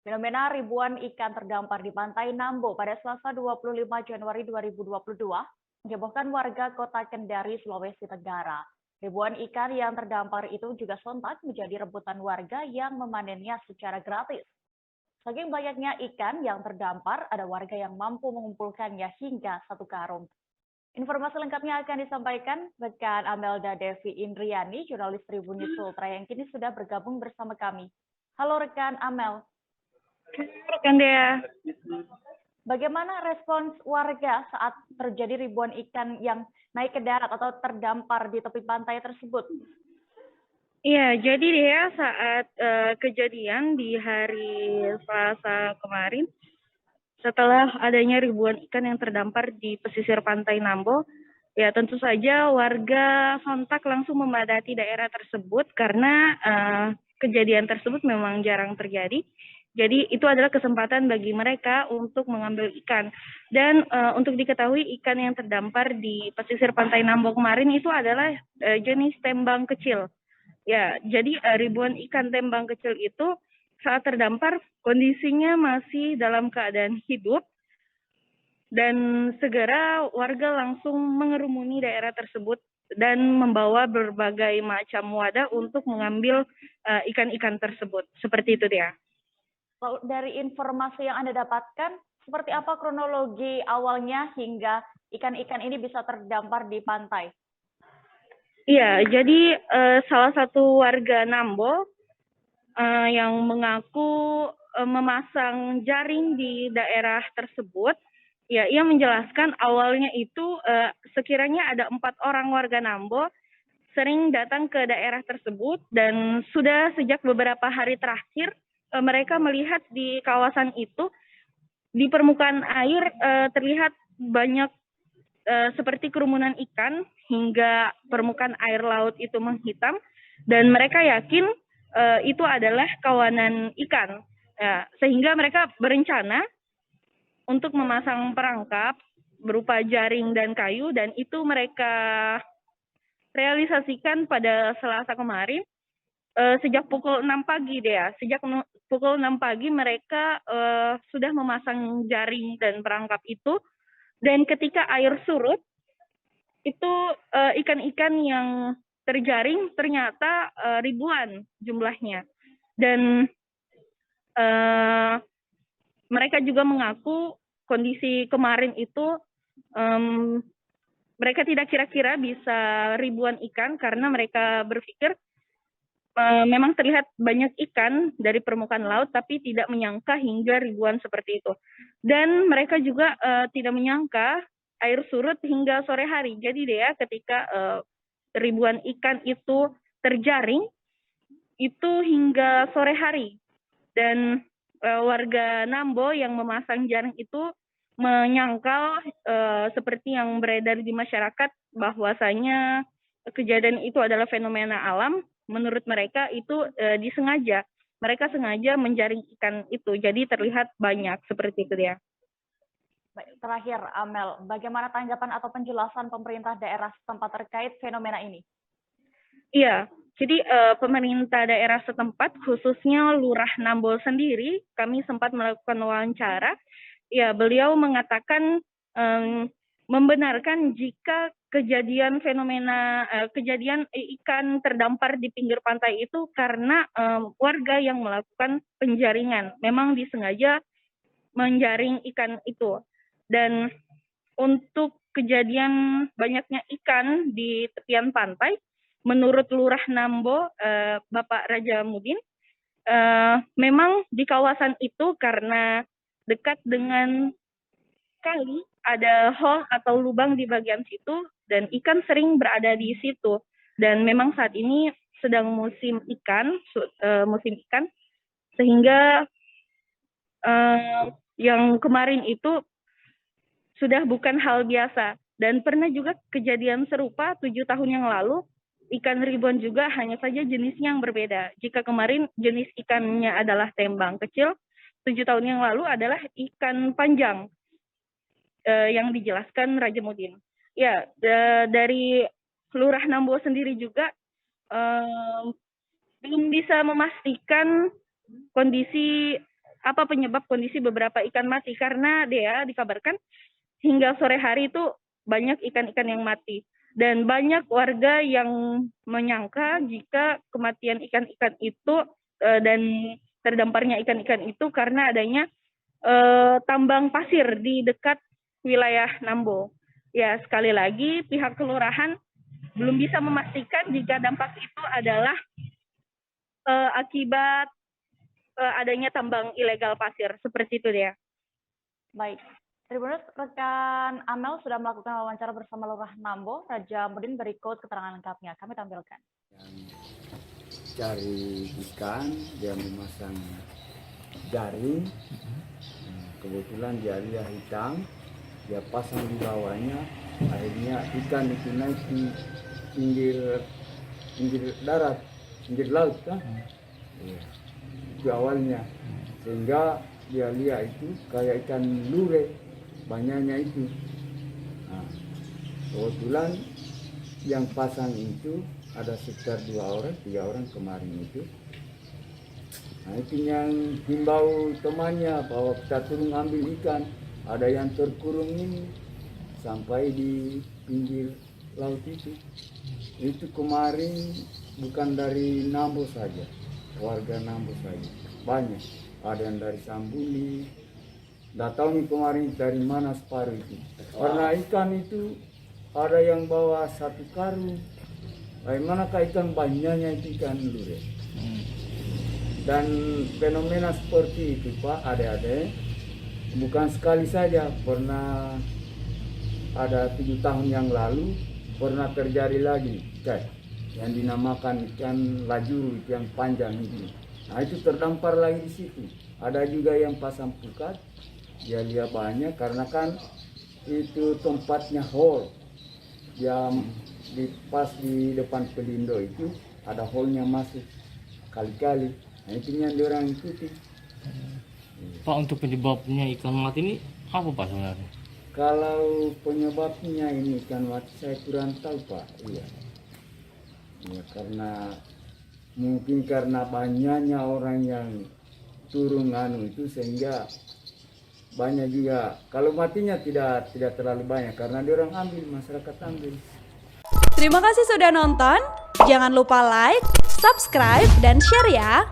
Fenomena ribuan ikan terdampar di pantai Nambo pada Selasa 25 Januari 2022 menghebohkan warga kota Kendari, Sulawesi Tenggara. Ribuan ikan yang terdampar itu juga sontak menjadi rebutan warga yang memanennya secara gratis. Saking banyaknya ikan yang terdampar, ada warga yang mampu mengumpulkannya hingga 1 karung. Informasi lengkapnya akan disampaikan rekan Amelda Devi Indriani, jurnalis Tribun News Ultra yang kini sudah bergabung bersama kami. Halo rekan Amel. Rekan Dea. Bagaimana respons warga saat terjadi ribuan ikan yang naik ke darat atau terdampar di tepi pantai tersebut? Iya, jadi Dea saat kejadian di hari Selasa kemarin, setelah adanya ribuan ikan yang terdampar di pesisir pantai Nambo, ya tentu saja warga sontak langsung memadati daerah tersebut karena kejadian tersebut memang jarang terjadi. Jadi itu adalah kesempatan bagi mereka untuk mengambil ikan. Dan untuk diketahui ikan yang terdampar di pesisir pantai Nambo kemarin itu adalah jenis tembang kecil. Ya, jadi ribuan ikan tembang kecil itu saat terdampar kondisinya masih dalam keadaan hidup dan segera warga langsung mengerumuni daerah tersebut dan membawa berbagai macam wadah untuk mengambil ikan-ikan tersebut. Seperti itu dia. Lalu dari informasi yang Anda dapatkan, seperti apa kronologi awalnya hingga ikan-ikan ini bisa terdampar di pantai? Iya, jadi salah satu warga Nambo yang mengaku memasang jaring di daerah tersebut, ya ia menjelaskan awalnya itu sekiranya ada 4 orang warga Nambo sering datang ke daerah tersebut dan sudah sejak beberapa hari terakhir mereka melihat di kawasan itu di permukaan air terlihat banyak seperti kerumunan ikan hingga permukaan air laut itu menghitam dan mereka yakin itu adalah kawanan ikan. Ya, sehingga mereka berencana untuk memasang perangkap berupa jaring dan kayu dan itu mereka realisasikan pada Selasa kemarin sejak pukul 6 pagi deh ya. Sejak pukul 6 pagi mereka sudah memasang jaring dan perangkap itu dan ketika air surut itu ikan-ikan yang terjaring ternyata ribuan jumlahnya. Dan mereka juga mengaku kondisi kemarin itu mereka tidak kira-kira bisa ribuan ikan karena mereka berpikir memang terlihat banyak ikan dari permukaan laut tapi tidak menyangka hingga ribuan seperti itu. Dan mereka juga tidak menyangka air surut hingga sore hari. Jadi dia ketika ribuan ikan itu terjaring itu hingga sore hari. Dan warga Nambo yang memasang jaring itu menyangkal seperti yang beredar di masyarakat bahwasanya kejadian itu adalah fenomena alam. Menurut mereka itu disengaja. Mereka sengaja menjaring ikan itu, jadi terlihat banyak seperti itu ya. Terakhir, Amel, bagaimana tanggapan atau penjelasan pemerintah daerah setempat terkait fenomena ini? Iya, jadi pemerintah daerah setempat, khususnya Lurah Nambol sendiri, kami sempat melakukan wawancara. Ya, beliau mengatakan membenarkan jika kejadian ikan terdampar di pinggir pantai itu karena warga yang melakukan penjaringan. Memang disengaja menjaring ikan itu. Dan untuk kejadian banyaknya ikan di tepian pantai, menurut Lurah Nambo, Bapak Raja Mudin, memang di kawasan itu karena dekat dengan kali ada hole atau lubang di bagian situ dan ikan sering berada di situ. Dan memang saat ini sedang musim ikan, sehingga yang kemarin itu sudah bukan hal biasa. Dan pernah juga kejadian serupa 7 tahun yang lalu, ikan ribuan juga hanya saja jenisnya yang berbeda. Jika kemarin jenis ikannya adalah tembang kecil, 7 tahun yang lalu adalah ikan panjang yang dijelaskan Raja Mudin. Ya, dari Lurah Nambo sendiri juga belum bisa memastikan kondisi apa penyebab kondisi beberapa ikan mati, karena dia dikabarkan hingga sore hari itu banyak ikan-ikan yang mati. Dan banyak warga yang menyangka jika kematian ikan-ikan itu dan terdamparnya ikan-ikan itu karena adanya tambang pasir di dekat wilayah Nambo. Ya, sekali lagi pihak kelurahan belum bisa memastikan jika dampak itu adalah akibat adanya tambang ilegal pasir. Seperti itu dia. Baik. Tribuners, rekan Amel sudah melakukan wawancara bersama Lurah Nambo, Raja Mudin. Berikut keterangan lengkapnya. Kami tampilkan. Cari ikan, dia memasang jaring. Kebetulan dia lihat hitam, dia pasang di bawahnya. Akhirnya ikan itu naik di pinggir darat, pinggir laut kan? Ya. Itu awalnya. Sehingga dia lihat itu kayak ikan lure, banyaknya itu. Nah, kebetulan yang pasang itu ada sekitar 2 orang, 3 orang kemarin itu. Nah, itu yang himbau temannya bahwa kita turun ambil ikan. Ada yang terkurung ini sampai di pinggir laut itu. Itu kemarin bukan dari Nambo saja, warga Nambo saja, banyak. Ada yang dari Sambuli, nggak tahu nih kemarin dari mana separuh itu. Karena ikan itu ada yang bawa 1 karung. Bagaimanakah ikan banyaknya itu ikan lure. Dan fenomena seperti itu Pak, adik-adik, bukan sekali saja, pernah ada 7 tahun yang lalu pernah terjadi lagi yang dinamakan ikan lajuru, yang panjang itu. Nah, itu terdampar lagi di situ. Ada juga yang pasang pukat, dia lihat banyak karena kan itu tempatnya hole. Yang pas di depan pelindo itu ada hole-nya masuk kali-kali. Nah, itu yang diorang ikuti. Pak, untuk penyebabnya ikan mati ini apa Pak sebenarnya? Kalau penyebabnya ini ikan mati saya kurang tahu Pak. Iya. Ya, karena mungkin karena banyaknya orang yang turun itu sehingga banyak juga. Kalau matinya tidak terlalu banyak karena dia orang ambil, masyarakat ambil. Terima kasih sudah nonton. Jangan lupa like, subscribe, dan share ya.